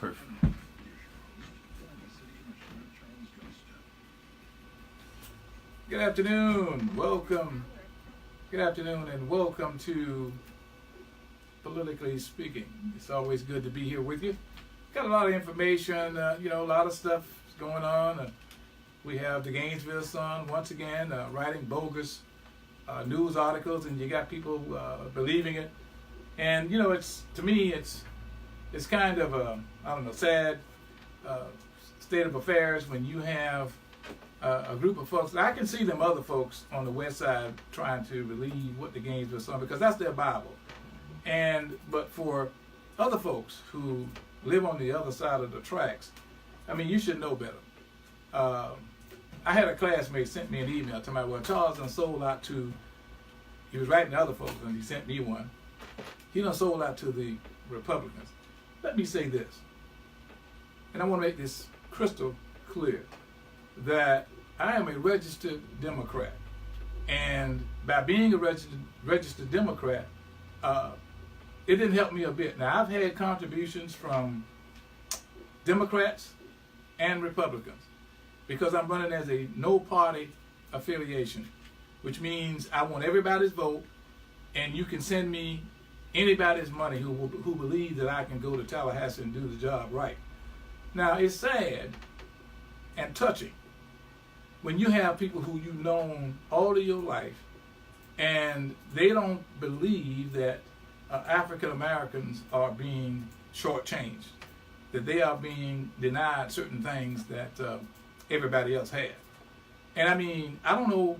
Perfect. Good afternoon. Welcome. Good afternoon and welcome to Politically Speaking. It's always good to be here with you. Got a lot of information, a lot of stuff going on. We have the Gainesville Sun once again writing bogus news articles, and you got people believing it. And it's, to me, it's kind of a sad state of affairs when you have a group of folks. I can see them other folks on the west side trying to believe what the Gainesville Sun, because that's their Bible. But for other folks who live on the other side of the tracks, I mean, you should know better. I had a classmate sent me an email to my, well, Charles done sold out to, he was writing to other folks and he sent me one. He done sold out to the Republicans. Let me say this, and I want to make this crystal clear, that I am a registered Democrat. And by being a registered Democrat, it didn't help me a bit. Now, I've had contributions from Democrats and Republicans because I'm running as a no-party affiliation, which means I want everybody's vote, and you can send me anybody's money who believes that I can go to Tallahassee and do the job right. Now, it's sad and touching when you have people who you've known all of your life and they don't believe that African Americans are being shortchanged, that they are being denied certain things that everybody else has. And I mean, I don't know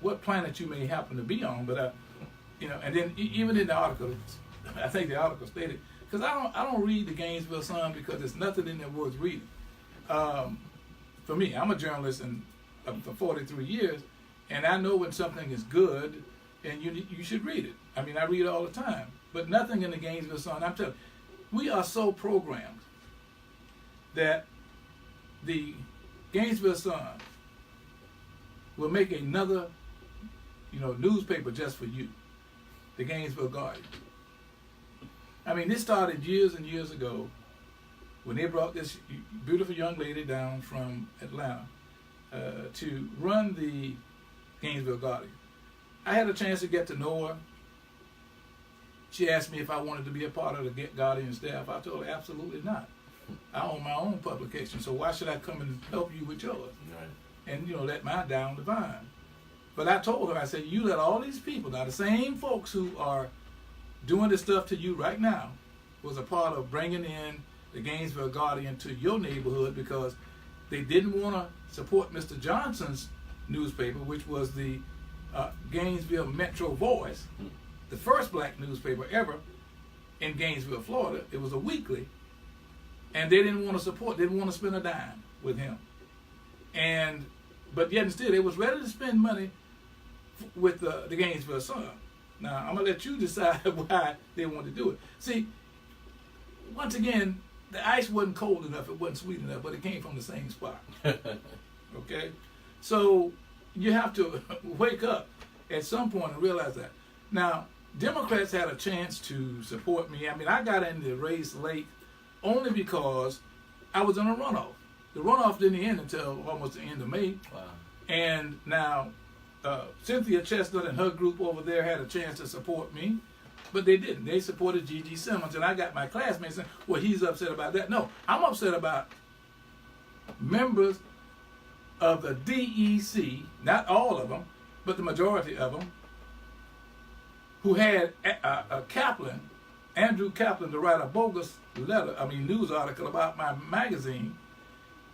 what planet you may happen to be on, but and then even in the article, I think the article stated, because I don't read the Gainesville Sun because there's nothing in there worth reading. For me, I'm a journalist for 43 years, and I know when something is good, and you should read it. I mean, I read it all the time, but nothing in the Gainesville Sun. I'm telling you, we are so programmed that the Gainesville Sun will make another, newspaper just for you, the Gainesville Guardian. I mean, this started years and years ago when they brought this beautiful young lady down from Atlanta to run the Gainesville Guardian. I had a chance to get to know her. She asked me if I wanted to be a part of the Guardian staff. I told her absolutely not. I own my own publication, so why should I come and help you with yours? Right. And let mine down the vine. But I told her, I said, you let all these people, now the same folks who are doing this stuff to you right now was a part of bringing in the Gainesville Guardian to your neighborhood because they didn't want to support Mr. Johnson's newspaper, which was the Gainesville Metro Voice, the first black newspaper ever in Gainesville, Florida. It was a weekly, and they didn't want to support, didn't want to spend a dime with him. But yet and still, they was ready to spend money with the Gainesville Sun. Now, I'm going to let you decide why they want to do it. See, once again, the ice wasn't cold enough, it wasn't sweet enough, but it came from the same spot. Okay? So you have to wake up at some point and realize that. Now, Democrats had a chance to support me. I mean, I got into the race late only because I was in a runoff. The runoff didn't end until almost the end of May. Wow. And now Cynthia Chestnut and her group over there had a chance to support me, but they didn't. They supported G.G. Simmons, and I got my classmates saying, well, he's upset about that. No, I'm upset about members of the DEC, not all of them, but the majority of them, who had Kaplan, Andrew Kaplan, to write a bogus news article about my magazine.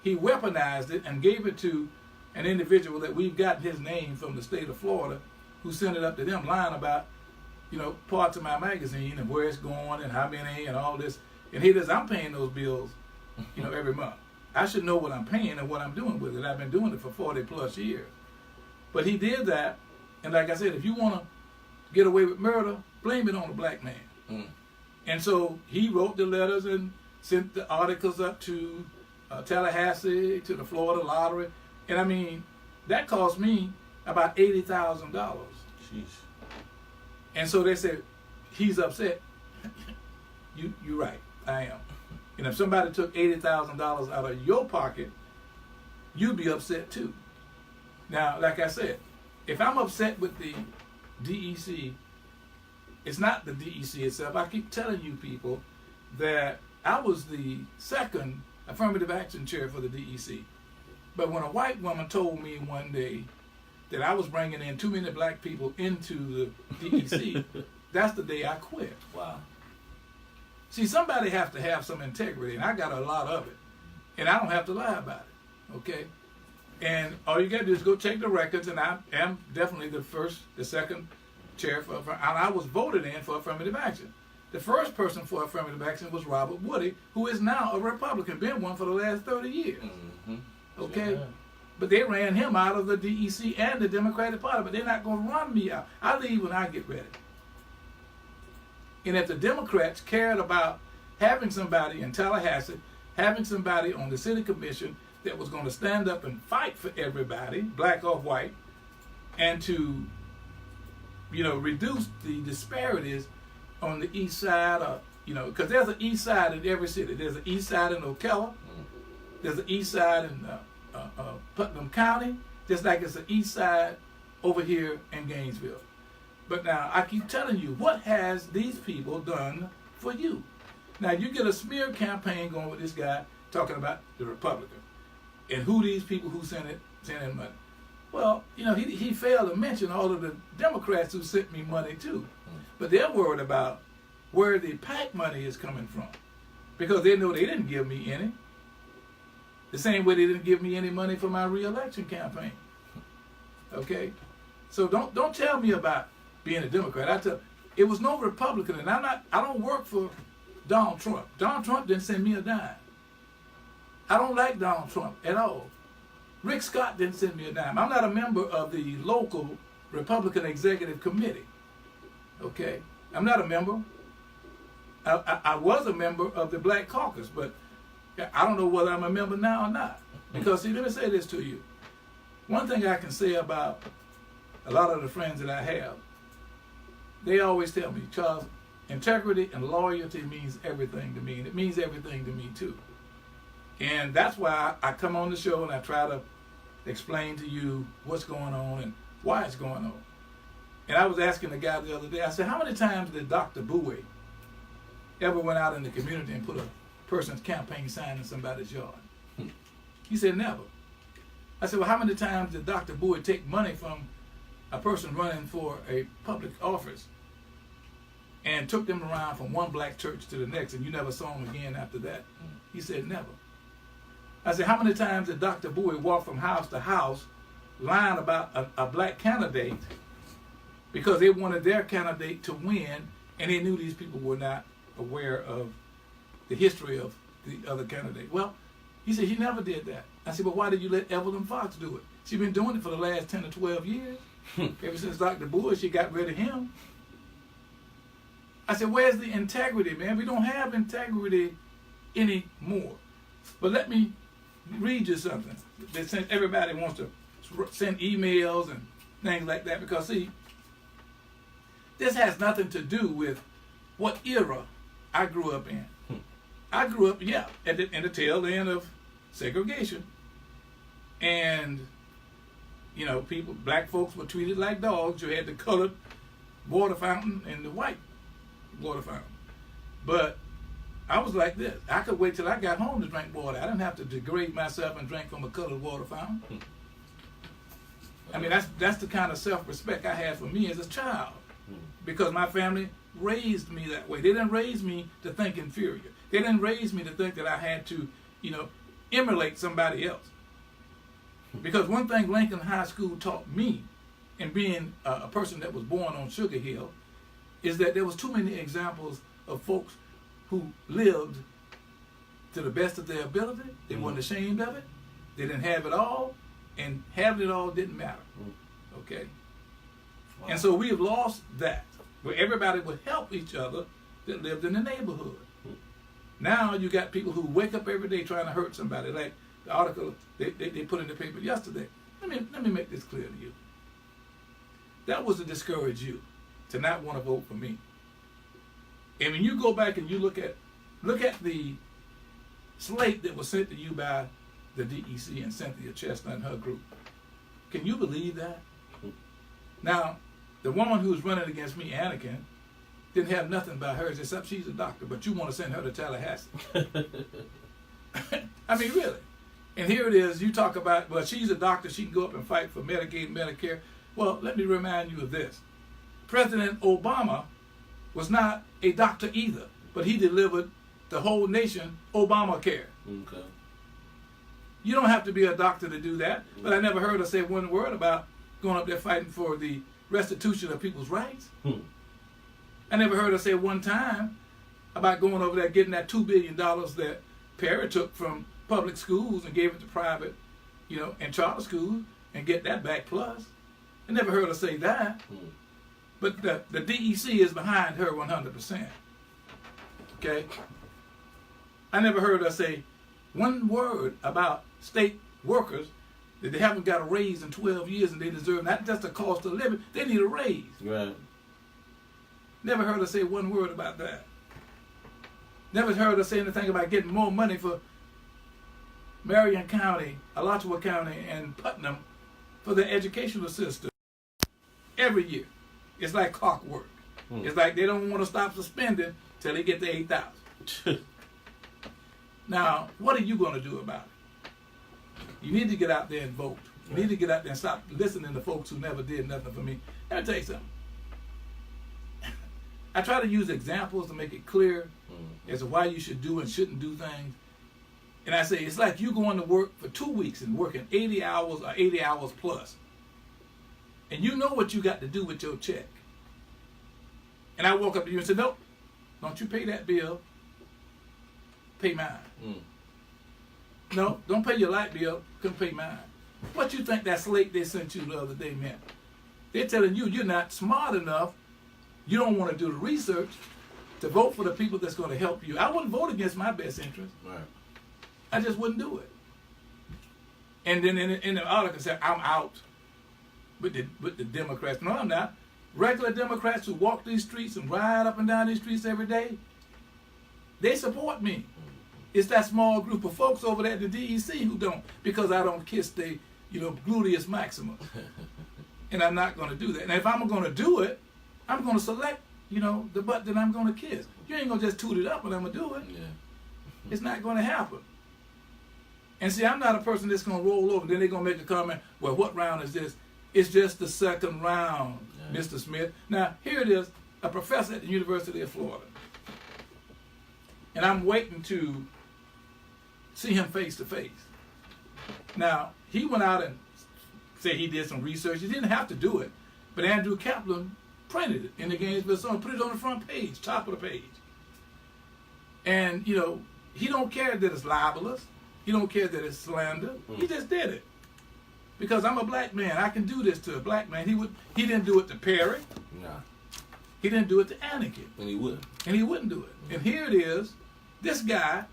He weaponized it and gave it to an individual that we've gotten his name from the state of Florida, who sent it up to them, lying about, parts of my magazine and where it's going and how many and all this. And he says, I'm paying those bills, every month. I should know what I'm paying and what I'm doing with it. I've been doing it for 40 plus years. But he did that, and like I said, if you want to get away with murder, blame it on a black man. Mm. And so he wrote the letters and sent the articles up to Tallahassee, to the Florida Lottery. And I mean, that cost me about $80,000. Jeez. And so they said, he's upset. You're right, I am. And if somebody took $80,000 out of your pocket, you'd be upset too. Now, like I said, if I'm upset with the DEC, it's not the DEC itself. I keep telling you people that I was the second affirmative action chair for the DEC. But when a white woman told me one day that I was bringing in too many black people into the DEC, that's the day I quit. Wow. See, somebody has to have some integrity, and I got a lot of it. And I don't have to lie about it, okay? And all you got to do is go check the records, and I am definitely the second chair and I was voted in for affirmative action. The first person for affirmative action was Robert Woody, who is now a Republican, been one for the last 30 years, okay? Yeah. But they ran him out of the DEC and the Democratic Party, but they're not going to run me out. I leave when I get ready. And if the Democrats cared about having somebody in Tallahassee, having somebody on the city commission that was going to stand up and fight for everybody, black or white, and to, reduce the disparities on the east side, because there's an east side in every city. There's an east side in Ocala. There's an east side in Putnam County, just like it's an east side over here in Gainesville. But now, I keep telling you, what has these people done for you? Now, you get a smear campaign going with this guy talking about the Republican and who these people who sent in money. Well, he failed to mention all of the Democrats who sent me money too. But they're worried about where the PAC money is coming from, because they know they didn't give me any. The same way they didn't give me any money for my re-election campaign. Okay? So don't tell me about being a Democrat. I tell it was no Republican, and I don't work for Donald Trump. Donald Trump didn't send me a dime. I don't like Donald Trump at all. Rick Scott didn't send me a dime. I'm not a member of the local Republican Executive Committee. Okay? I'm not a member. I was a member of the Black Caucus, but I don't know whether I'm a member now or not. Because, see, let me say this to you. One thing I can say about a lot of the friends that I have, they always tell me, Charles, integrity and loyalty means everything to me, and it means everything to me too. And that's why I come on the show and I try to explain to you what's going on and why it's going on. And I was asking the guy the other day, I said, how many times did Dr. Bowie ever went out in the community and put a person's campaign sign in somebody's yard? He said, never. I said, well, how many times did Dr. Bowie take money from a person running for a public office and took them around from one black church to the next, and you never saw him again after that? He said, never. I said, how many times did Dr. Bowie walk from house to house lying about a black candidate because they wanted their candidate to win, and they knew these people were not aware of the history of the other candidate? Well, he said he never did that. I said, but why did you let Evelyn Fox do it? She's been doing it for the last 10 or 12 years. Ever since Dr. Bowie, she got rid of him. I said, where's the integrity, man? We don't have integrity anymore. But let me read you something. Since everybody wants to send emails and things like that, because, see, this has nothing to do with what era I grew up in. I grew up, in the tail end of segregation. And, black folks were treated like dogs. You had the colored water fountain and the white water fountain. But I was like this. I could wait till I got home to drink water. I didn't have to degrade myself and drink from a colored water fountain. I mean, that's the kind of self-respect I had for me as a child, because my family raised me that way. They didn't raise me to think inferior. They didn't raise me to think that I had to, emulate somebody else. Because one thing Lincoln High School taught me, and being a person that was born on Sugar Hill, is that there was too many examples of folks who lived to the best of their ability. They weren't ashamed of it. They didn't have it all, and having it all didn't matter. Okay? Wow. And so we have lost that, where everybody would help each other that lived in the neighborhood. Now you got people who wake up every day trying to hurt somebody, like the article they put in the paper yesterday. Let me make this clear to you. That was to discourage you to not want to vote for me. And when you go back and you look at the slate that was sent to you by the DEC and Cynthia Chestnut and her group. Can you believe that? Now, the woman who's running against me, Anakin, didn't have nothing by hers except she's a doctor, but you want to send her to Tallahassee. I mean, really. And here it is, you talk about, well, she's a doctor, she can go up and fight for Medicaid and Medicare. Well, let me remind you of this. President Obama was not a doctor either, but he delivered the whole nation Obamacare. Okay. You don't have to be a doctor to do that, but I never heard her say one word about going up there fighting for the restitution of people's rights. I never heard her say one time about going over there getting that $2 billion that Perry took from public schools and gave it to private, and charter schools and get that back plus. I never heard her say that. But the DEC is behind her 100%. Okay? I never heard her say one word about state workers that they haven't got a raise in 12 years and they deserve not just the cost of living, they need a raise. Right. Never heard her say one word about that. Never heard her say anything about getting more money for Marion County, Alachua County, and Putnam for their educational system. Every year. It's like clockwork. It's like they don't want to stop suspending till they get to 8,000. Now, what are you going to do about it? You need to get out there and vote. You need to get out there and stop listening to folks who never did nothing for me. Let me tell you something. I try to use examples to make it clear as to why you should do and shouldn't do things. And I say, it's like you going to work for 2 weeks and working 80 hours or 80 hours plus. And you know what you got to do with your check. And I walk up to you and say, nope, don't you pay that bill. Pay mine. No, don't pay your light bill. Come pay mine. What you think that slate they sent you the other day meant? They're telling you you're not smart enough. You don't want to do the research to vote for the people that's going to help you. I wouldn't vote against my best interest. Right. I just wouldn't do it. And then in the article said, I'm out with the Democrats. No, I'm not. Regular Democrats who walk these streets and ride up and down these streets every day, they support me. It's that small group of folks over there at the DEC who don't, because I don't kiss the, gluteus maximus. And I'm not going to do that. And if I'm going to do it, I'm going to select, the butt that I'm going to kiss. You ain't going to just toot it up and I'm going to do it. Yeah. It's not going to happen. And see, I'm not a person that's going to roll over. Then they're going to make a comment, well, what round is this? It's just the second round, Mr. Smith. Now, here it is, a professor at the University of Florida. And I'm waiting to see him face to face. Now, he went out and said he did some research. He didn't have to do it. But Andrew Kaplan printed it in the Gainesville Sun, put it on the front page, top of the page. And, he don't care that it's libelous. He don't care that it's slander. He just did it. Because I'm a black man. I can do this to a black man. He didn't do it to Perry. Nah. He didn't do it to Anakin. And he wouldn't. And he wouldn't do it. And here it is. This guy,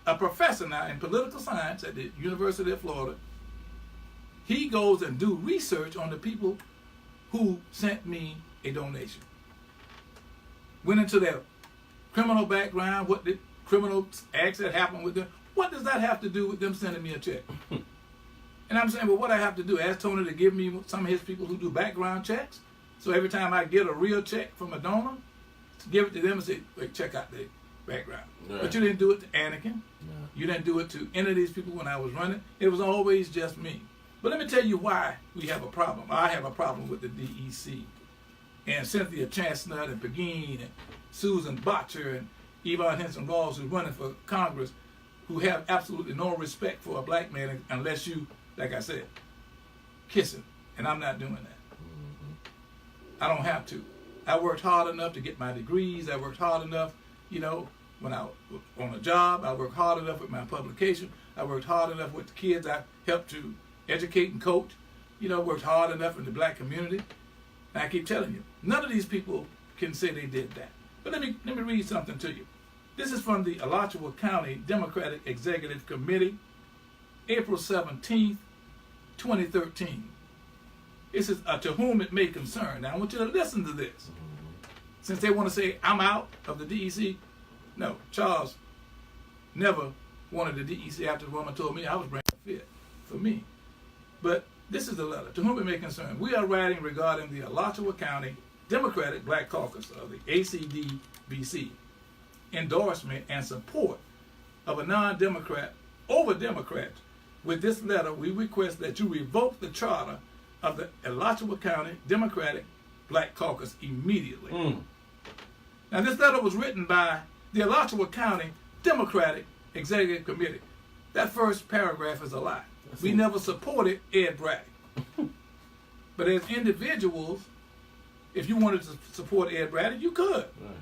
a professor now in political science at the University of Florida, he goes and do research on the people who sent me a donation. Went into their criminal background, what the criminal acts that happened with them. What does that have to do with them sending me a check? And I'm saying, well, what I have to do, ask Tony to give me some of his people who do background checks. So every time I get a real check from a donor, give it to them and say, wait, check out the background. Right. But you didn't do it to Anakin. No. You didn't do it to any of these people when I was running. It was always just me. But let me tell you why we have a problem. I have a problem with the DEC. And Cynthia Chestnut and Pagine and Susan Botcher and Yvonne Henson Rawls, who's running for Congress, who have absolutely no respect for a black man unless you, like I said, kiss him. And I'm not doing that. I don't have to. I worked hard enough to get my degrees. I worked hard enough, when I was on a job. I worked hard enough with my publication. I worked hard enough with the kids I helped to educate and coach. Worked hard enough in the black community. And I keep telling you, none of these people can say they did that. But let me read something to you. This is from the Alachua County Democratic Executive Committee, April 17th, 2013. It says, to whom it may concern. Now, I want you to listen to this. Since they want to say, I'm out of the DEC. No, Charles never wanted the DEC after the woman told me I was bringing fit for me. But this is the letter. To whom it may concern, we are writing regarding the Alachua County Democratic Black Caucus of the ACDBC endorsement and support of a non-Democrat over Democrats. With this letter, we request that you revoke the charter of the Alachua County Democratic Black Caucus immediately. Now, this letter was written by the Alachua County Democratic Executive Committee. That first paragraph is a lie. We never supported Ed Bragg. But as individuals, if you wanted to support Ed Bragg, you could. Right.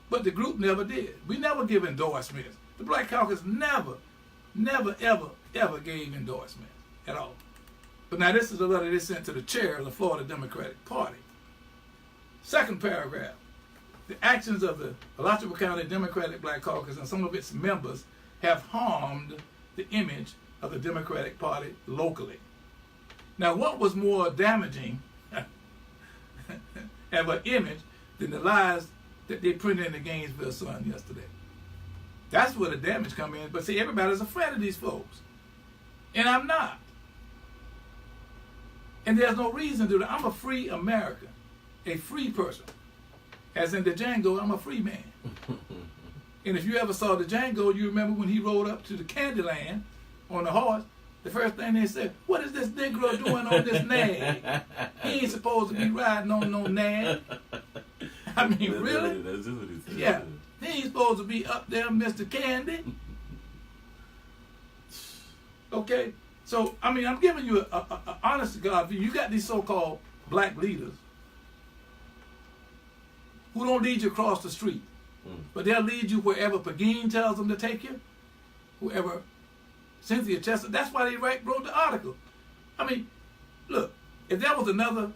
But the group never did. We never give endorsements. The Black Caucus never, ever gave endorsements at all. But now this is the letter they sent to the chair of the Florida Democratic Party. Second paragraph. The actions of the Alachua County Democratic Black Caucus and some of its members have harmed the image of the Democratic Party locally. Now, what was more damaging of an image than the lies that they printed in the Gainesville Sun yesterday? That's where the damage come in. But see, everybody's afraid of these folks. And I'm not. And there's no reason to do that. I'm a free American, a free person. As in the Django, I'm a free man. And if you ever saw the Django, you remember when he rode up to the Candyland on the horse, the first thing they said, what is this Negro doing on this nag? He ain't supposed to be riding on no nag. I mean, really? That's just what he said. Yeah. He ain't supposed to be up there, Mr. Candy. Okay? So, I mean, I'm giving you a honest to God view. You got these so-called black leaders who don't lead you across the street. But they'll lead you wherever Pagine tells them to take you, whoever Cynthia Chester. That's why they wrote the article. I mean, look, if there was another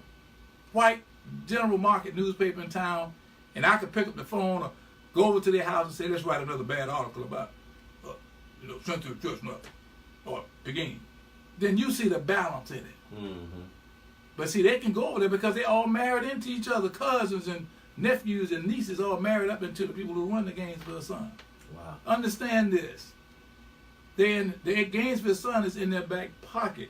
white general market newspaper in town, and I could pick up the phone or go over to their house and say, let's write another bad article about, Cynthia Chester or Pagine, then you see the balance in it. Mm-hmm. But see, they can go over there because they all married into each other, cousins and nephews and nieces all married up into the people who run the Gainesville Sun. Wow. Understand this. The Gainesville Sun is in their back pocket.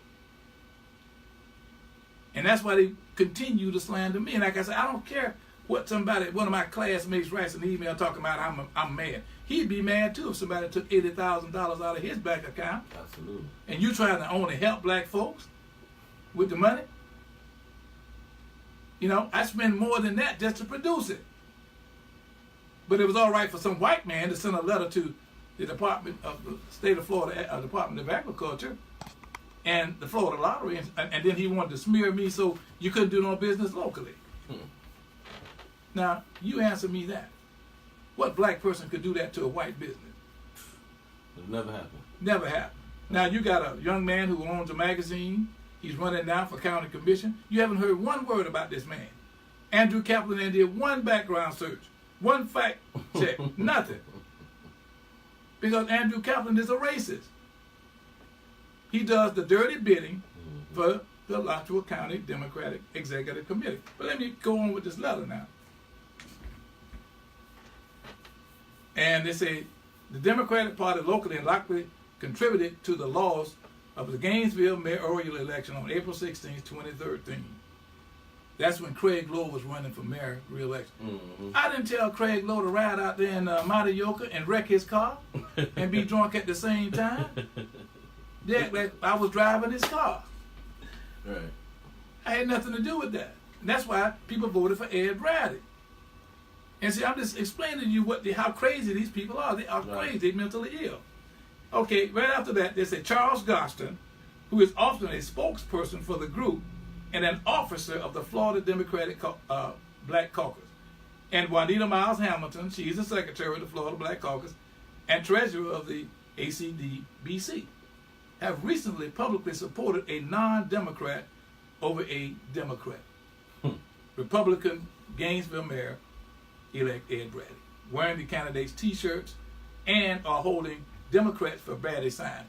And that's why they continue to slander me. And like I said, I don't care what one of my classmates writes an email talking about I'm mad. He'd be mad too if somebody took $80,000 out of his bank account. Absolutely. And you trying to only help black folks with the money? You know, I spend more than that just to produce it. But it was all right for some white man to send a letter to the Department of the State of Florida, Department of Agriculture, and the Florida Lottery, and then he wanted to smear me so you couldn't do no business locally. Now, you answer me that. What black person could do that to a white business? It never happened. Never happened. Now, you got a young man who owns a magazine. He's running now for county commission. You haven't heard one word about this man. Andrew Kaplan did one background search, one fact check, nothing. Because Andrew Kaplan is a racist. He does the dirty bidding for the Alachua County Democratic Executive Committee. But let me go on with this letter now. And they say, the Democratic Party locally and locally contributed to the loss of the Gainesville mayoral election on April 16, 2013. That's when Craig Lowe was running for mayor re-election. Mm-hmm. I didn't tell Craig Lowe to ride out there in Matioka and wreck his car and be drunk at the same time. Yeah, like I was driving his car. Right. I had nothing to do with that. And that's why people voted for Ed Bradley. And see, I'm just explaining to you how crazy these people are. They are crazy. They're mentally ill. Okay, right after that, they say Charles Goston, who is often a spokesperson for the group and an officer of the Florida Democratic Black Caucus, and Juanita Miles Hamilton, she's the secretary of the Florida Black Caucus and treasurer of the ACDBC, have recently publicly supported a non-Democrat over a Democrat. Republican Gainesville Mayor-elect Ed Bradley, wearing the candidates' T-shirts and are holding Democrats for Bradley sign.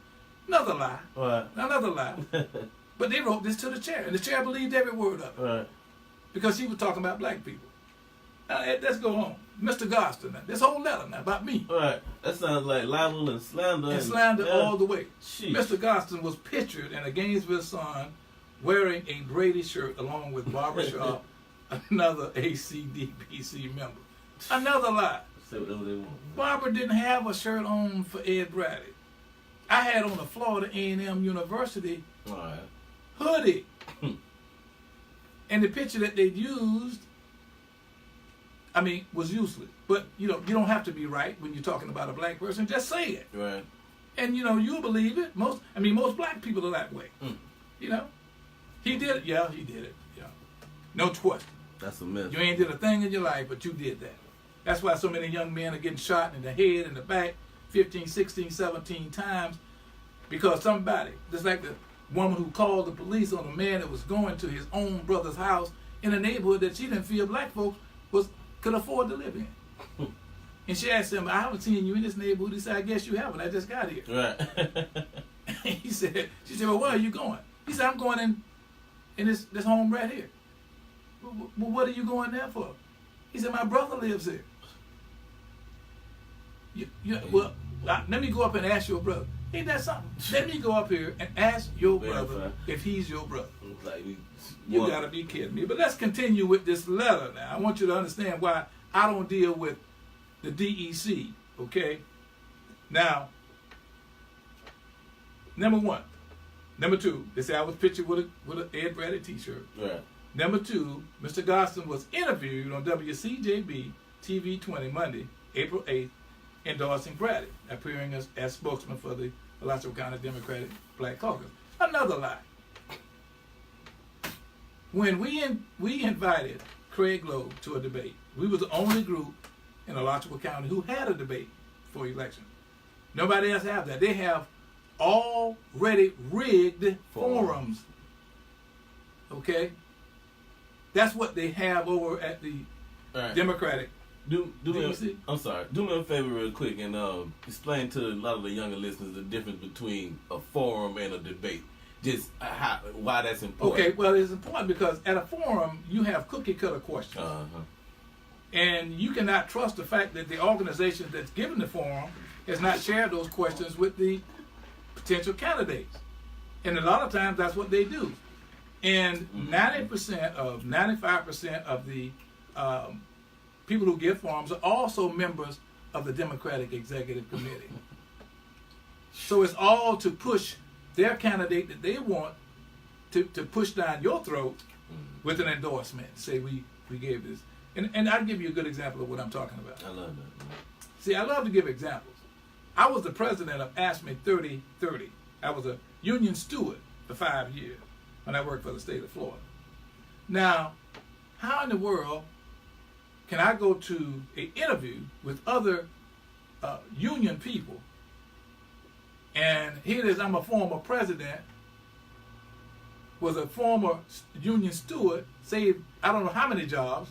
Another lie. What? Another lie. But they wrote this to the chair, and the chair believed every word of it. Right. Because he was talking about black people. Let's go on. Mr. Goston, this whole letter now about me. All right. That sounds like libel and slander. And slander all the way. Sheesh. Mr. Goston was pictured in a Gainesville Sun wearing a Brady shirt along with Barbara Shaw, another ACDPC member. Another lie. Say whatever they want. Barbara didn't have a shirt on for Ed Bradley. I had on a Florida A&M University All right. hoodie. And the picture that they used, was useless. But, you don't have to be right when you're talking about a black person. Just say it. Right. And, you'll believe it. Most black people are that way. He did it. Yeah, he did it. Yeah. No question. That's a myth. You ain't did a thing in your life, but you did that. That's why so many young men are getting shot in the head and the back 15, 16, 17 times because somebody, just like the woman who called the police on a man that was going to his own brother's house in a neighborhood that she didn't feel black folks could afford to live in. And she asked him, I haven't seen you in this neighborhood. He said, I guess you haven't. I just got here. Right. She said, well, where are you going? He said, I'm going in this home right here. Well, what are you going there for? He said, my brother lives here. Well, let me go up and ask your brother. Ain't that something? Let me go up here and ask your brother if he's your brother. You gotta be kidding me. But let's continue with this letter now. I want you to understand why I don't deal with the DEC, okay? Now, number one. Number two, they say I was pictured with an Ed Bradley t-shirt. Right. Number two, Mr. Goston was interviewed on WCJB TV 20 Monday, April 8th, endorsing Bradley, appearing as spokesman for the Alachua County Democratic Black Caucus. Another lie. When we invited Craig Lowe to a debate, we was the only group in Alachua County who had a debate for election. Nobody else have that. They have already rigged forums. Okay? That's what they have over at the Democratic. Do me a favor real quick and explain to a lot of the younger listeners the difference between a forum and a debate. Just why that's important. Okay, well, it's important because at a forum, you have cookie cutter questions. And you cannot trust the fact that the organization that's given the forum has not shared those questions with the potential candidates. And a lot of times that's what they do. And 95% of the people who give forums are also members of the Democratic Executive Committee. So it's all to push their candidate that they want to push down your throat with an endorsement. Say we gave this. And I'll give you a good example of what I'm talking about. I love that. See, I love to give examples. I was the president of ASME 3030. I was a union steward for 5 years when I worked for the state of Florida. Now, how in the world can I go to an interview with other union people, and here it is, I'm a former president, was a former union steward, saved I don't know how many jobs,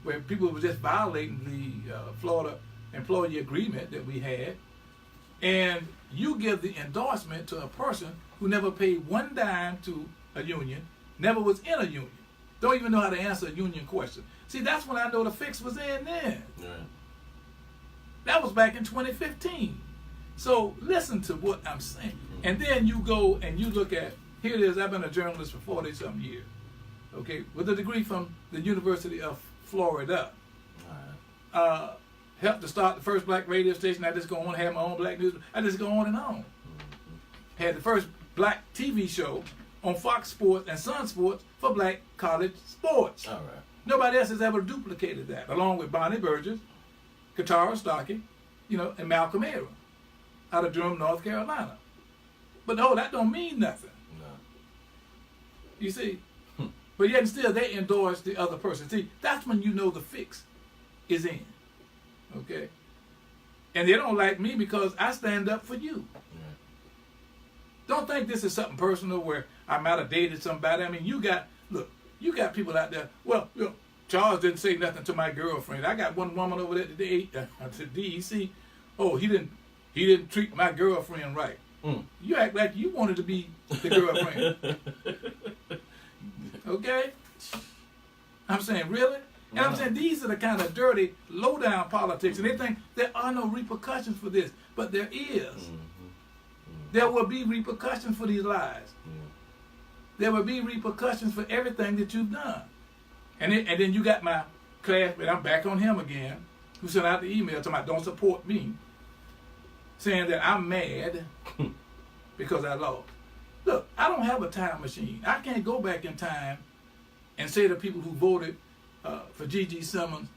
where people were just violating the Florida employee agreement that we had, and you give the endorsement to a person who never paid one dime to a union, never was in a union, don't even know how to answer a union question. See, that's when I know the fix was in then. Right. That was back in 2015. So listen to what I'm saying. And then you go and you look at, here it is, I've been a journalist for 40-something years, okay, with a degree from the University of Florida. Helped to start the first black radio station. I just go on, have my own black news. I just go on and on. Had the first black TV show on Fox Sports and Sun Sports for black college sports. All right. Nobody else has ever duplicated that, along with Bonnie Burgess, Katara Stockey, and Malcolm Aaron out of Durham, North Carolina. But no, that don't mean nothing. No. You see? But yet still they endorse the other person. See, that's when you know the fix is in. Okay? And they don't like me because I stand up for you. Right. Don't think this is something personal where I might have dated somebody. I mean, you got people out there. Well, Charles didn't say nothing to my girlfriend. I got one woman over there today at the DEC. Oh, he didn't treat my girlfriend right. You act like you wanted to be the girlfriend. Okay? I'm saying, really? And I'm saying these are the kind of dirty, low-down politics, and they think there are no repercussions for this, but there is. There will be repercussions for these lies. There will be repercussions for everything that you've done. And then you got my classmate, I'm back on him again, who sent out the email talking about don't support me, saying that I'm mad because I lost. Look, I don't have a time machine. I can't go back in time and say to people who voted for Gigi Simmons,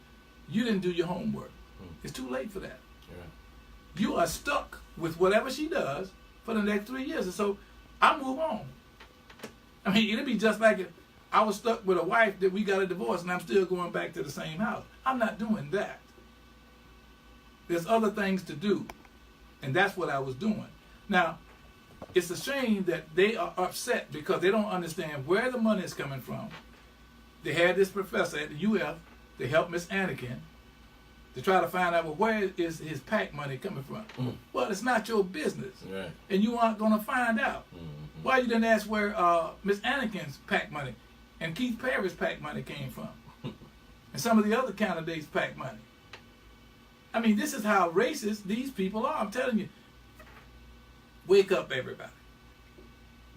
you didn't do your homework. It's too late for that. Yeah. You are stuck with whatever she does for the next 3 years. And so I move on. I mean, it'd be just like if I was stuck with a wife that we got a divorce and I'm still going back to the same house. I'm not doing that. There's other things to do. And that's what I was doing. Now, it's a shame that they are upset because they don't understand where the money is coming from. They had this professor at the UF to help Miss Anakin to try to find out, well, where is his PAC money coming from? Well, it's not your business. Right. And you aren't going to find out. Why you didn't ask where Miss Anakin's PAC money and Keith Perry's PAC money came from? And some of the other candidates' PAC money. I mean, this is how racist these people are. I'm telling you. Wake up, everybody.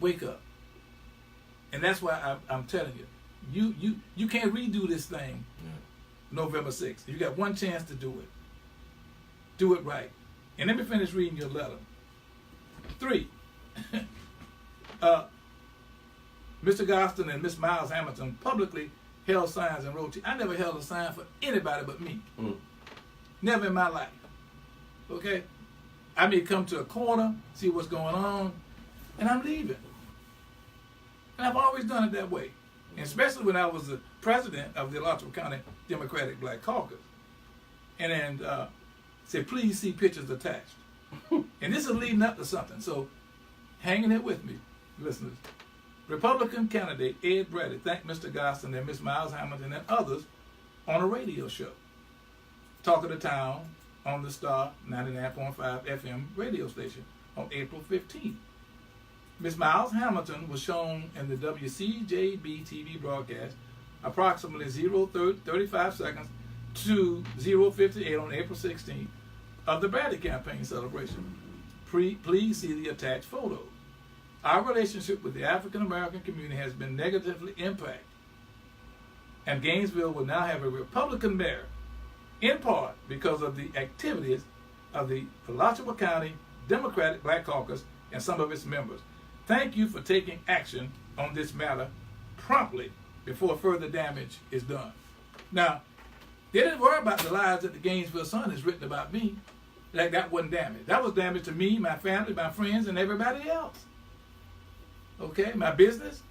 Wake up. And that's why I'm telling you. You can't redo this thing November 6th. You got one chance to do it. Do it right. And let me finish reading your letter. 3. Mr. Goston and Miss Miles Hamilton publicly held signs and wrote, I never held a sign for anybody but me. Never in my life. Okay? I may come to a corner, see what's going on, and I'm leaving. And I've always done it that way. And especially when I was the president of the Alachua County Democratic Black Caucus. And then said, please see pictures attached. And this is leading up to something. So hanging it with me, listeners. Republican candidate Ed Bradley thanked Mr. Goston and Miss Miles Hamilton and others on a radio show. Talk of the Town on the Star 99.5 FM radio station on April 15th. Miss Miles Hamilton was shown in the WCJB TV broadcast approximately 0:35 seconds to 0:58 on April 16th of the Bradley campaign celebration. Please see the attached photos. Our relationship with the African American community has been negatively impacted, and Gainesville will now have a Republican mayor, in part because of the activities of the Alachua County Democratic Black Caucus and some of its members. Thank you for taking action on this matter promptly before further damage is done. Now, they didn't worry about the lies that the Gainesville Sun has written about me. Like that wasn't damage. That was damage to me, my family, my friends, and everybody else. Okay, my business.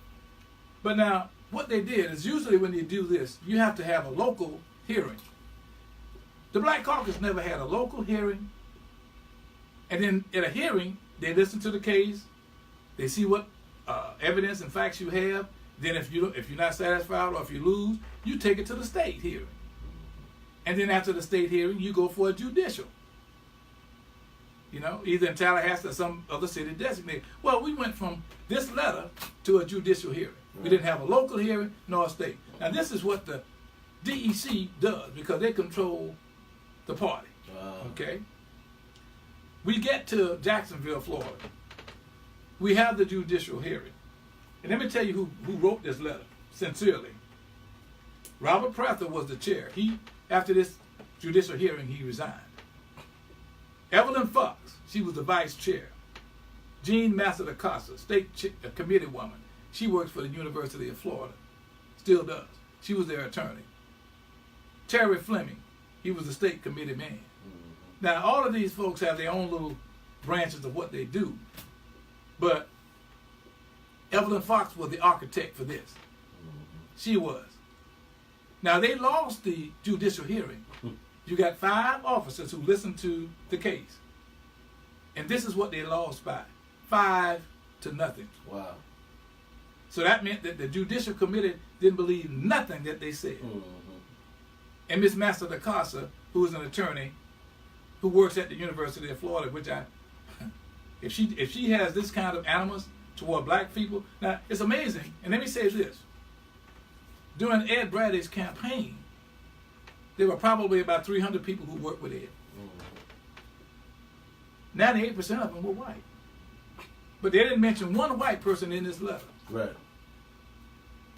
But now, what they did is usually when you do this, you have to have a local hearing. The Black Caucus never had a local hearing. And then at a hearing, they listen to the case. They see what evidence and facts you have. Then if you're not satisfied or if you lose, you take it to the state hearing. And then after the state hearing, you go for a judicial. You know, either in Tallahassee or some other city designated. Well, we went from this letter to a judicial hearing. Right. We didn't have a local hearing nor a state. Now, this is what the DEC does because they control the party. Okay? We get to Jacksonville, Florida. We have the judicial hearing. And let me tell you who wrote this letter, sincerely. Robert Prather was the chair. After this judicial hearing, he resigned. Evelyn Fox, she was the vice chair. Jean Massada-Casa, state committee woman. She works for the University of Florida. Still does. She was their attorney. Terry Fleming, he was the state committee man. Now, all of these folks have their own little branches of what they do. But Evelyn Fox was the architect for this. She was. Now, they lost the judicial hearing. You got 5 officers who listened to the case. And this is what they lost by. 5-0. Wow. So that meant that the judicial committee didn't believe nothing that they said. And Ms. Massada-Casa, who is an attorney, who works at the University of Florida, which if she has this kind of animus toward black people, now it's amazing. And let me say this. During Ed Bradley's campaign, there were probably about 300 people who worked with Ed. 98% of them were white. But they didn't mention one white person in this letter. Right.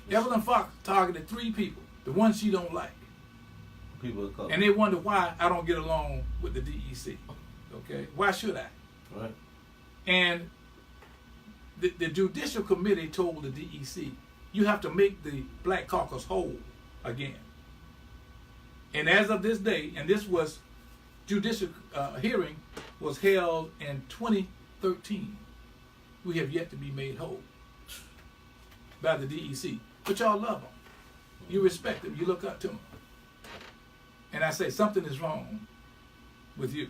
Evelyn Fox targeted 3 people, the ones she don't like. People of color. And they wonder why I don't get along with the DEC. Okay? Why should I? Right. And the Judicial Committee told the DEC, you have to make the Black Caucus whole again. And as of this day, and this was judicial hearing was held in 2013, we have yet to be made whole by the DEC. But y'all love them. You respect them. You look up to them. And I say something is wrong with you.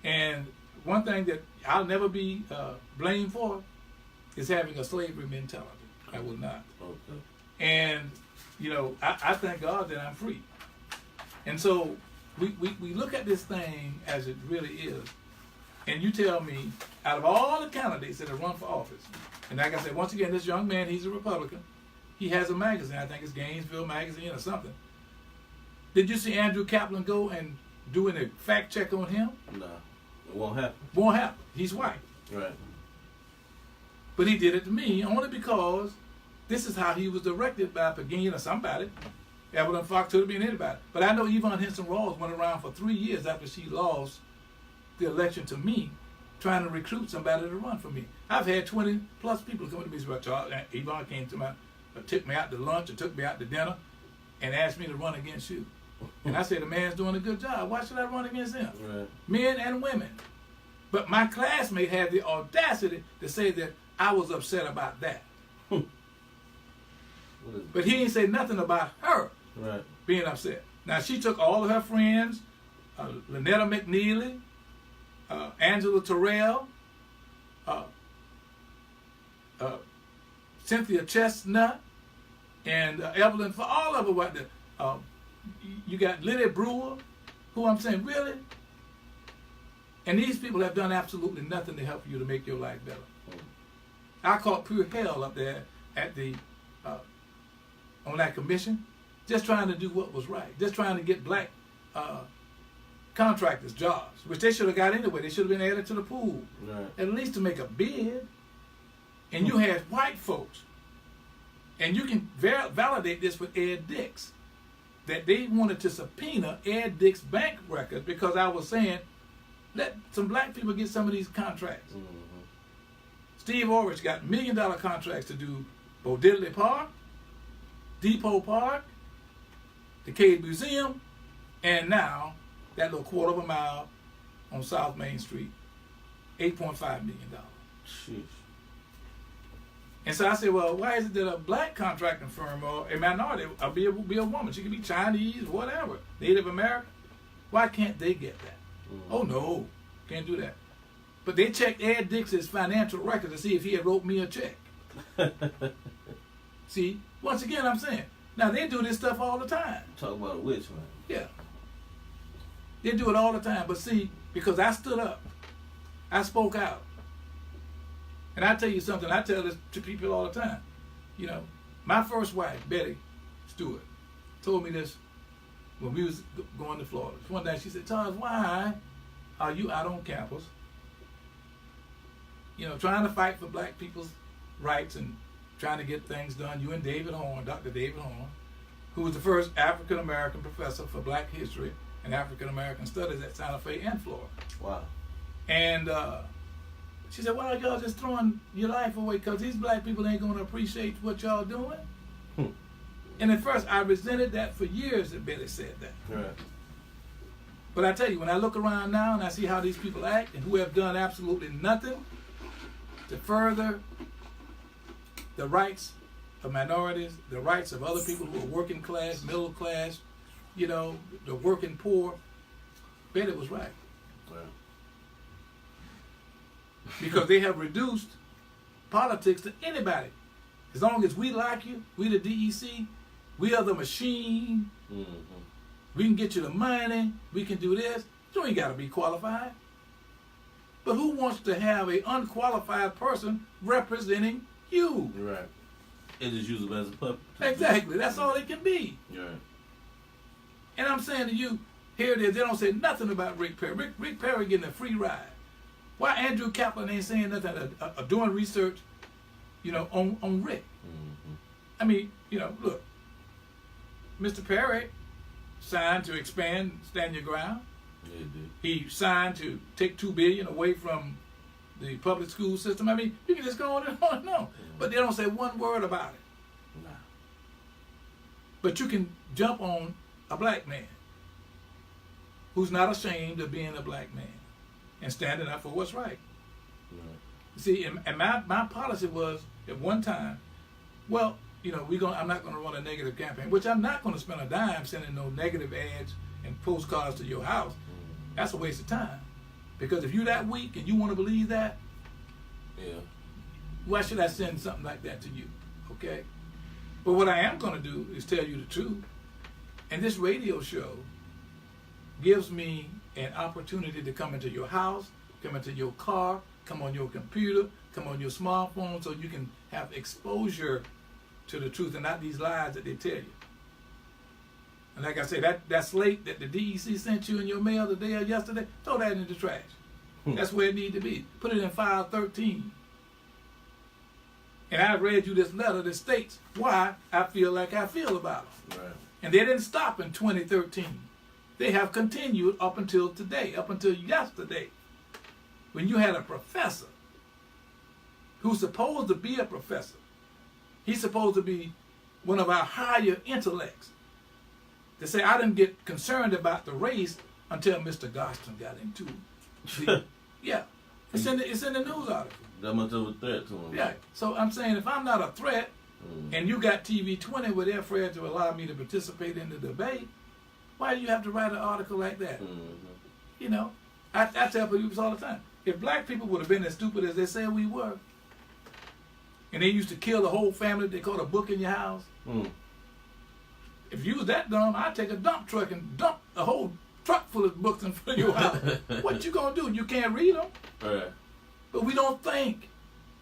And one thing that I'll never be blamed for is having a slavery mentality. I will not. Okay. And, you know, I thank God that I'm free. And so we look at this thing as it really is. And you tell me, out of all the candidates that have run for office, and like I said, once again, this young man, he's a Republican. He has a magazine. I think it's Gainesville Magazine or something. Did you see Andrew Kaplan go and do a fact check on him? No, it won't happen. Won't happen. He's white. Right. But he did it to me only because this is how he was directed by Pagin or somebody. Evelyn Fox could have been anybody. But I know Yvonne Henson Rawls went around for 3 years after she lost the election to me, trying to recruit somebody to run for me. I've had 20 plus people come to me and say, Charles, Yvonne came to took me out to lunch or took me out to dinner and asked me to run against you. And I said, the man's doing a good job. Why should I run against him? Right. Men and women. But my classmate had the audacity to say that I was upset about that. But he didn't say nothing about her being upset. Now, she took all of her friends, Lynetta McNeely, Angela Terrell, Cynthia Chestnut, and Evelyn, for all of them. You got Liddy Brewer, who I'm saying, really? And these people have done absolutely nothing to help you to make your life better. I caught pure hell up there at the on that commission, just trying to do what was right, just trying to get black contractors jobs, which they should have got anyway. They should have been added to the pool, at least to make a bid. And you had white folks, and you can validate this with Ed Dix, that they wanted to subpoena Ed Dix bank records because I was saying, let some black people get some of these contracts. Steve Orridge got $1 million contracts to do Bo Diddley Park, Depot Park, the Cade Museum, and now that little quarter of a mile on South Main Street, $8.5 million. Sheesh. And so I said, well, why is it that a black contracting firm or a minority, or be a woman, she could be Chinese, whatever, Native American, why can't they get that? Oh, no, can't do that. But they checked Ed Dix's financial record to see if he had wrote me a check. See, once again, I'm saying, now they do this stuff all the time. Talk about a witch, man. Yeah. They do it all the time. But see, because I stood up, I spoke out. And I tell you something, I tell this to people all the time. You know, my first wife, Betty Stewart, told me this when we was going to Florida. One day she said, Charles, why are you out on campus, you know, trying to fight for black people's rights and trying to get things done? You and David Horn, Dr. David Horn, who was the first African-American professor for black history and African-American studies at Santa Fe and Florida. Wow. And she said, why are y'all just throwing your life away because these black people ain't going to appreciate what y'all doing? And at first, I resented that for years that Betty said that. Right. But I tell you, when I look around now and I see how these people act and who have done absolutely nothing to further the rights of minorities, the rights of other people who are working class, middle class, you know, the working poor, Betty was right. Right. Because they have reduced politics to anybody. As long as we like you, we the DEC, we are the machine, we can get you the money, we can do this. You ain't got to be qualified. But who wants to have an unqualified person representing you? Right. They just use them as a puppet. Exactly. That's all it can be. Right. And I'm saying to you, here it is. They don't say nothing about Rick Perry. Rick Perry getting a free ride. Why Andrew Kaplan ain't saying nothing, doing research, on Rick? Mm-hmm. I mean, look, Mr. Perry signed to expand Stand Your Ground. Yeah, it did. He signed to take $2 billion away from the public school system. I mean, you can just go on and on and on. But they don't say one word about it. Nah. But you can jump on a black man who's not ashamed of being a black man and standing up for what's right. Right. See, and my policy was at one time, well, I'm not going to run a negative campaign, which I'm not going to spend a dime sending no negative ads and postcards to your house. Mm-hmm. That's a waste of time. Because if you're that weak and you want to believe that, Yeah. why should I send something like that to you? Okay? But what I am going to do is tell you the truth. And this radio show gives me an opportunity to come into your house, come into your car, come on your computer, come on your smartphone, so you can have exposure to the truth and not these lies that they tell you. And like I said, that slate that the DEC sent you in your mail the day or yesterday, throw that in the trash. That's where it needs to be. Put it in file 13. And I read you this letter that states why I feel like I feel about them. Right. And they didn't stop in 2013. They have continued up until today, up until yesterday, when you had a professor who's supposed to be a professor. He's supposed to be one of our higher intellects. They say, I didn't get concerned about the race until Mr. Goston got into it. See? Yeah. It's in the news article. That much of a threat to him. Yeah. So I'm saying, if I'm not a threat, Mm-hmm. and you got TV 20 where they're afraid to allow me to participate in the debate, why do you have to write an article like that? Mm-hmm. I tell people all the time, if black people would have been as stupid as they said we were, and they used to kill the whole family, they caught a book in your house. Mm. If you was that dumb, I'd take a dump truck and dump a whole truck full of books in front of your house. What you gonna do? You can't read them. Right. But we don't think.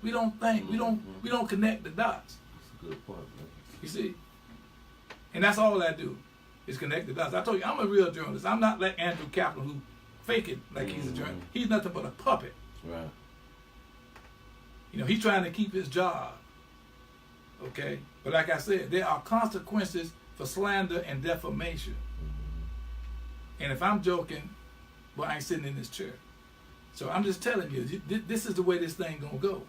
We don't think. Mm-hmm. We don't connect the dots. That's a good point, man. You see? And that's all I do, is connect the dots. I told you, I'm a real journalist. I'm not like Andrew Kaplan, who fake it like he's a journalist. He's nothing but a puppet. Right. He's trying to keep his job. Okay? But like I said, there are consequences for slander and defamation. Mm-hmm. And if I'm joking, well, I ain't sitting in this chair. So I'm just telling you, this is the way this thing gonna go.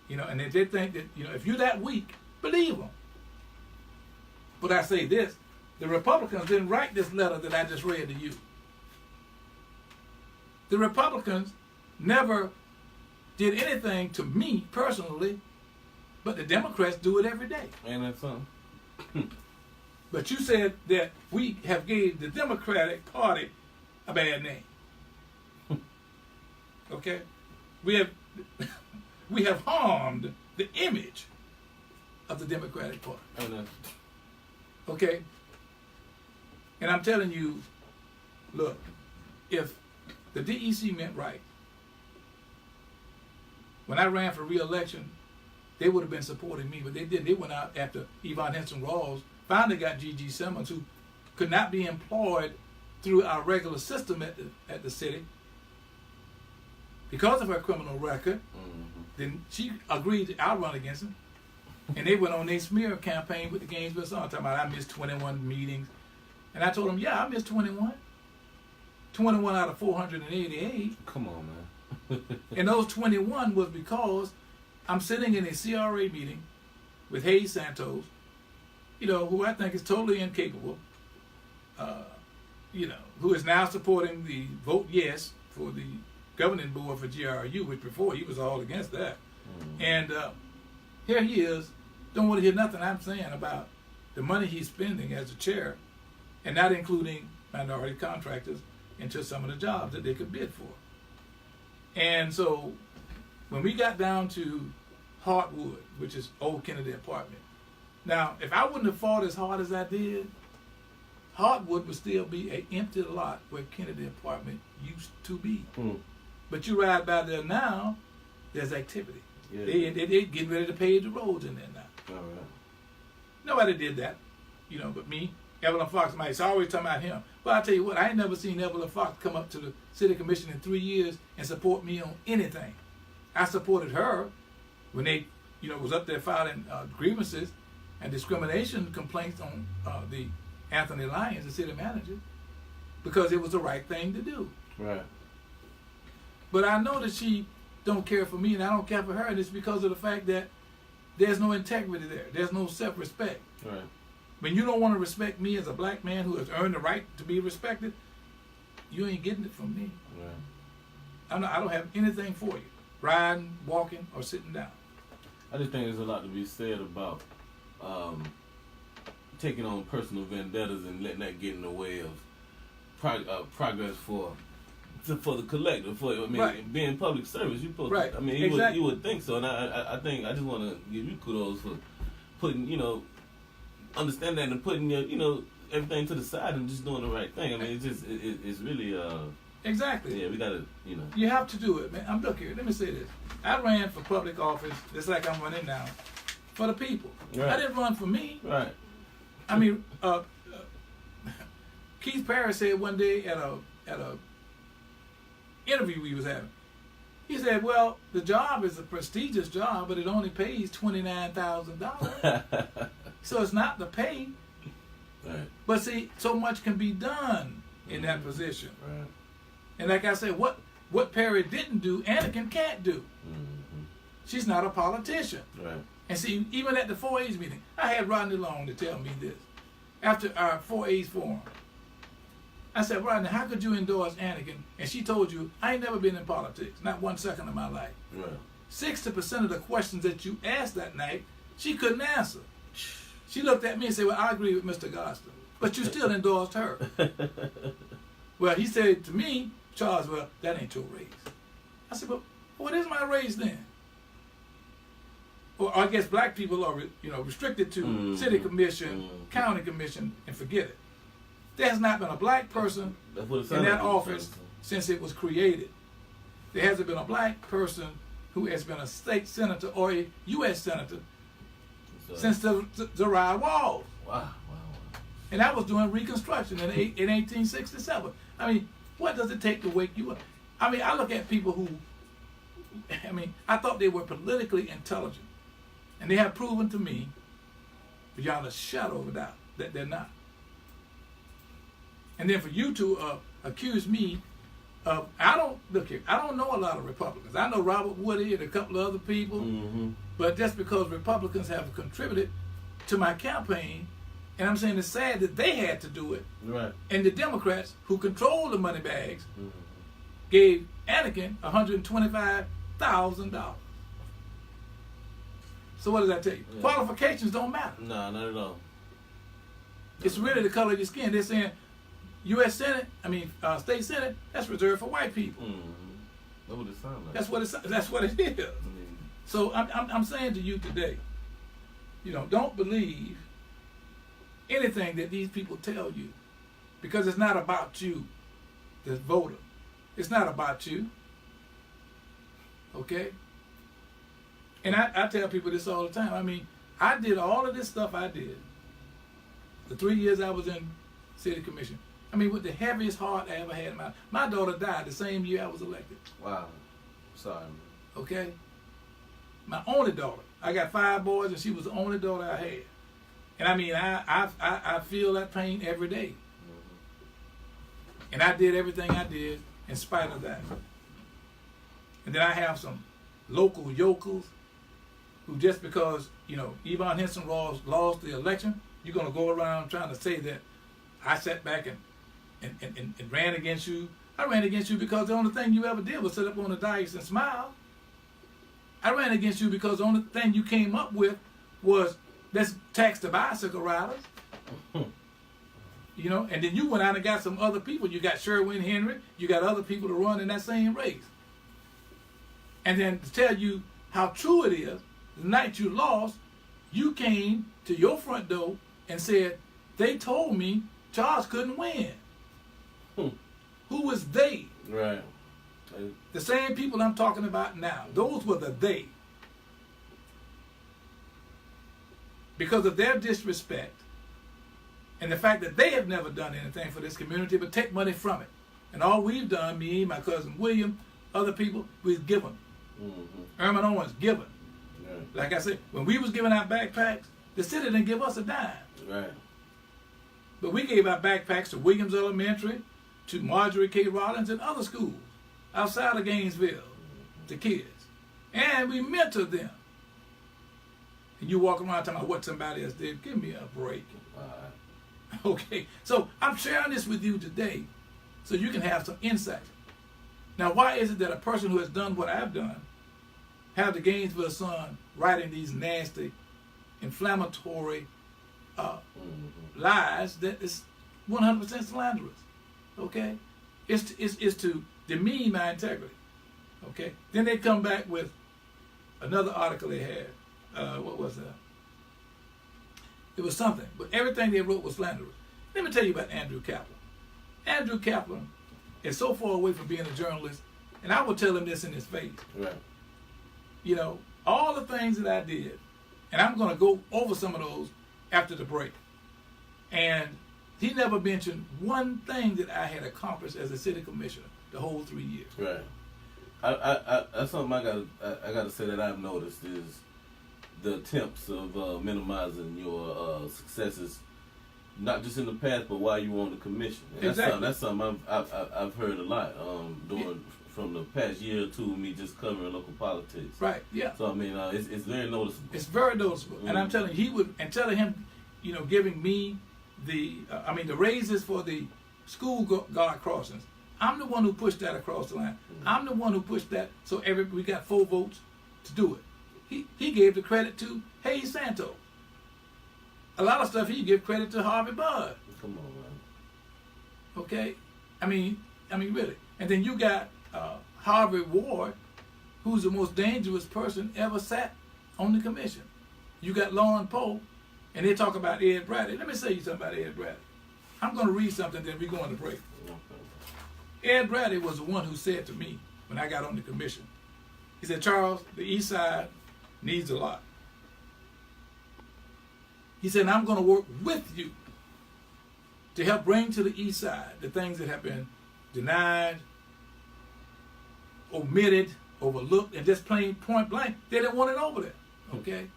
And if they think that, if you're that weak, believe them. But I say this, the Republicans didn't write this letter that I just read to you. The Republicans never did anything to me personally, but the Democrats do it every day. Ain't that something? But you said that we have gave the Democratic Party a bad name. Okay? We have harmed the image of the Democratic Party. Ain't that? Okay? And I'm telling you, look, if the DEC meant right, when I ran for re-election, they would have been supporting me, but they didn't. They went out after Yvonne Henson Rawls, finally got G.G. Simmons, who could not be employed through our regular system at the city because of her criminal record. Mm-hmm. Then she agreed I'll run against him. And they went on their smear campaign with the Gainesville Sun, talking about I missed 21 meetings. And I told them, yeah, I missed 21. 21 out of 488. Come on, man. And those 21 was because I'm sitting in a CRA meeting with Hayes Santos, who I think is totally incapable, who is now supporting the vote yes for the governing board for GRU, which before he was all against that. Mm. And here he is, don't want to hear nothing I'm saying about the money he's spending as a chair, and not including minority contractors into some of the jobs that they could bid for. And so when we got down to Hartwood, which is Old Kennedy Apartment, now if I wouldn't have fought as hard as I did, Hartwood would still be an empty lot where Kennedy Apartment used to be. Mm. But you ride by there now, there's activity. Yeah. They getting ready to pave the roads in there now. All right. Nobody did that, but me. Evelyn Fox might say, always talking about him. But I tell you what, I ain't never seen Evelyn Fox come up to the city commission in 3 years and support me on anything. I supported her when they, was up there filing grievances and discrimination complaints on the Anthony Lyons, the city manager, because it was the right thing to do. Right. But I know that she don't care for me, and I don't care for her, and it's because of the fact that there's no integrity there. There's no self-respect. Right. When you don't want to respect me as a black man who has earned the right to be respected, you ain't getting it from me. Right. I don't have anything for you, riding, walking, or sitting down. I just think there's a lot to be said about taking on personal vendettas and letting that get in the way of progress for the collective. Right. Being public service, you supposed right. to, exactly. you would think so. And I think I just want to give you kudos for putting, understand that and putting your, everything to the side and just doing the right thing. I mean, it's really exactly. Yeah, we gotta, You have to do it, man. Look here. Let me say this. I ran for public office just like I'm running now, for the people. Right. I didn't run for me. Right. I mean, Keith Parrish said one day at a interview we was having, he said, "Well, the job is a prestigious job, but it only pays $29,000. So it's not the pay. Right. But see, so much can be done in that position. Right. And like I said, what Perry didn't do, Anakin can't do. Mm-hmm. She's not a politician. Right. And see, even at the 4A's meeting, I had Rodney Long to tell me this. After our 4A's forum, I said, Rodney, how could you endorse Anakin? And she told you, I ain't never been in politics, not 1 second of my life. Right. 60% of the questions that you asked that night, she couldn't answer. She looked at me and said, well, I agree with Mr. Goston, but you still endorsed her. Well, he said to me, Charles, well, that ain't your race. I said, well, what is my race then? Or I guess black people are, restricted to city commission, county commission, and forget it. There's not been a black person in that office since it was created. There hasn't been a black person who has been a state senator or a U.S. senator since the Ride Walls. Wow. And that was during Reconstruction in 1867. I mean, what does it take to wake you up? I mean, I look at people who, I thought they were politically intelligent. And they have proven to me, beyond a shadow of a doubt, that they're not. And then for you to accuse me of, I don't know a lot of Republicans. I know Robert Woody and a couple of other people, but just because Republicans have contributed to my campaign, and I'm saying it's sad that they had to do it, right. And the Democrats, who control the money bags, gave Anakin $125,000. So what does that tell you? Yeah. Qualifications don't matter. No, not at all. It's really the color of your skin. They're saying U.S. Senate, State Senate, that's reserved for white people. That's what it sounds like. That's what it is. So I'm saying to you today, don't believe anything that these people tell you, because it's not about you, the voter. It's not about you. Okay? And I tell people this all the time. I did all of this stuff I did the 3 years I was in city commission. With the heaviest heart I ever had in my daughter died the same year I was elected. Wow. Sorry, man. Okay? My only daughter. I got 5 boys, and she was the only daughter I had. And I feel that pain every day. And I did everything I did in spite of that. And then I have some local yokels who, just because, Yvonne Henson lost the election, you're going to go around trying to say that I sat back and ran against you. I ran against you because the only thing you ever did was sit up on the dais and smile. I ran against you because the only thing you came up with was, let's tax the bicycle riders. And then you went out and got some other people. You got Sherwin Henry. You got other people to run in that same race. And then to tell you how true it is, the night you lost, you came to your front door and said, they told me Charles couldn't win. Who was they? Right. The same people I'm talking about now. Those were the they. Because of their disrespect And the fact that they have never done anything for this community but take money from it. And all we've done, me, my cousin William, other people, we've given. Herman Owens given. Right. Like I said, when we was giving out backpacks, the city didn't give us a dime. Right. But we gave out backpacks to Williams Elementary, to Marjorie K. Rollins, and other schools outside of Gainesville, the kids. And we mentored them. And you walk around talking about what somebody else did. Give me a break. Okay, so I'm sharing this with you today so you can have some insight. Now, why is it that a person who has done what I've done have the Gainesville Sun writing these nasty, inflammatory lies that is 100% slanderous? Okay, it's to demean my integrity. Okay, then they come back with another article they had. What was that? It was something, but everything they wrote was slanderous. Let me tell you about Andrew Kaplan. Andrew Kaplan is so far away from being a journalist, and I will tell him this in his face. Right. You know, all the things that I did, and I'm going to go over some of those after the break. And he never mentioned one thing that I had accomplished as a city commissioner the whole 3 years. Right. That's something I got to say that I've noticed is the attempts of minimizing your successes, not just in the past, but while you were on the commission. And exactly. That's something I've heard a lot from the past year or two, me just covering local politics. Right. Yeah. So I mean, it's very noticeable. It's very noticeable, and I'm telling you, telling him, you know, giving me the raises for the school guard crossings. I'm the one who pushed that across the line. I'm the one who pushed that, so we got 4 votes to do it. He gave the credit to Hayes Santos. A lot of stuff he give credit to Harvey Budd. Come on, man. Okay, I mean really. And then you got Harvey Ward, who's the most dangerous person ever sat on the commission. You got Lauren Poe, and they talk about Ed Bradley. Let me say you something about Ed Bradley. I'm going to read something, then we're going to break. Okay. Ed Bradley was the one who said to me when I got on the commission, he said, Charles, the East Side needs a lot. He said, I'm going to work with you to help bring to the East Side the things that have been denied, omitted, overlooked, and just plain point blank. They didn't want it over there. Okay?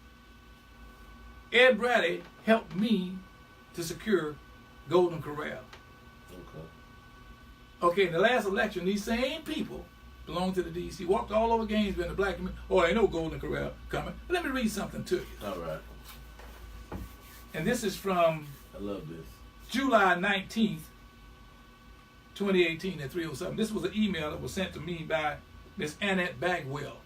Ed Bradley helped me to secure Golden Corral. Okay, in the last election, these same people belong to the D.C. walked all over Gainesville in the black community. Oh, ain't no Golden Corral coming. But let me read something to you. All right. And this is from I love this. July 19th, 2018 at 3:07. This was an email that was sent to me by Miss Annette Bagwell.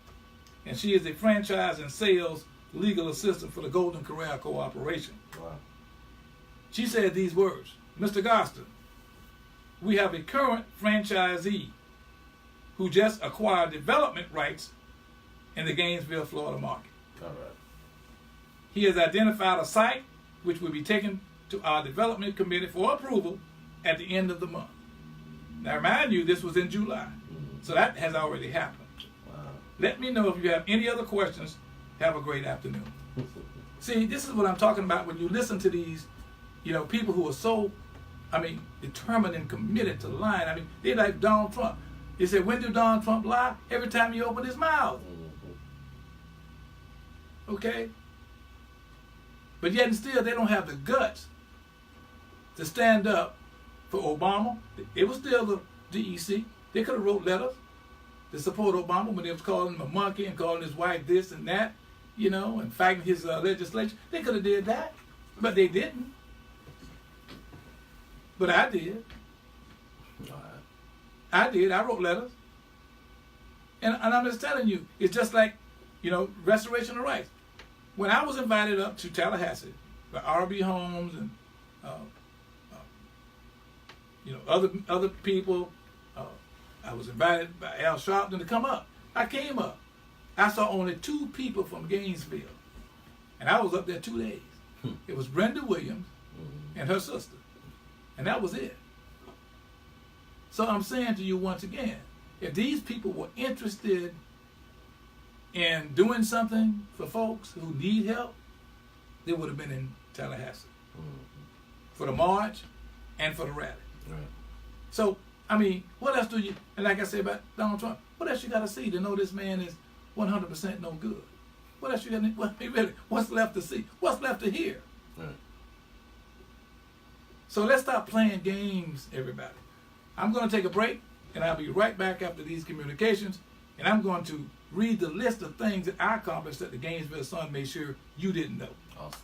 And she is a franchise and sales legal assistant for the Golden Corral Corporation. Wow. She said these words, Mr. Goston, we have a current franchisee who just acquired development rights in the Gainesville, Florida market. All right. He has identified a site which will be taken to our development committee for approval at the end of the month. Now, remind you, this was in July, so that has already happened. Wow. Let me know if you have any other questions. Have a great afternoon. See, this is what I'm talking about when you listen to these, people who are so, determined and committed to lying. They're like Donald Trump. They said, when did Donald Trump lie? Every time he opened his mouth. Okay? But yet and still, they don't have the guts to stand up for Obama. It was still the DEC. They could have wrote letters to support Obama when they was calling him a monkey and calling his wife this and that, and fighting his legislation. They could have did that, but they didn't. But I did. I did. I wrote letters. And I'm just telling you, it's just like, restoration of rights. When I was invited up to Tallahassee by R.B. Holmes and other people, I was invited by Al Sharpton to come up. I came up. I saw only 2 people from Gainesville, and I was up there 2 days. It was Brenda Williams and her sister, and that was it. So I'm saying to you once again, if these people were interested in doing something for folks who need help, they would have been in Tallahassee. for the march, and for the rally. Right. So, I mean, what else do you, and like I said about Donald Trump, what else you got to see to know this man is 100% no good? What else you got to, what's left to see? What's left to hear? Right. So let's stop playing games, everybody. I'm going to take a break, and I'll be right back after these communications, and I'm going to read the list of things that I accomplished that the Gainesville Sun made sure you didn't know. Awesome.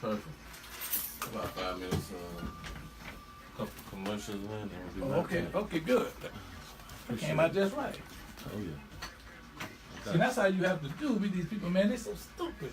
Perfect. About 5 minutes, couple commercials, man. And we'll be right back. Okay, good. Came out just right. Oh, yeah. See, that's how you have to do with these people, man. They're so stupid.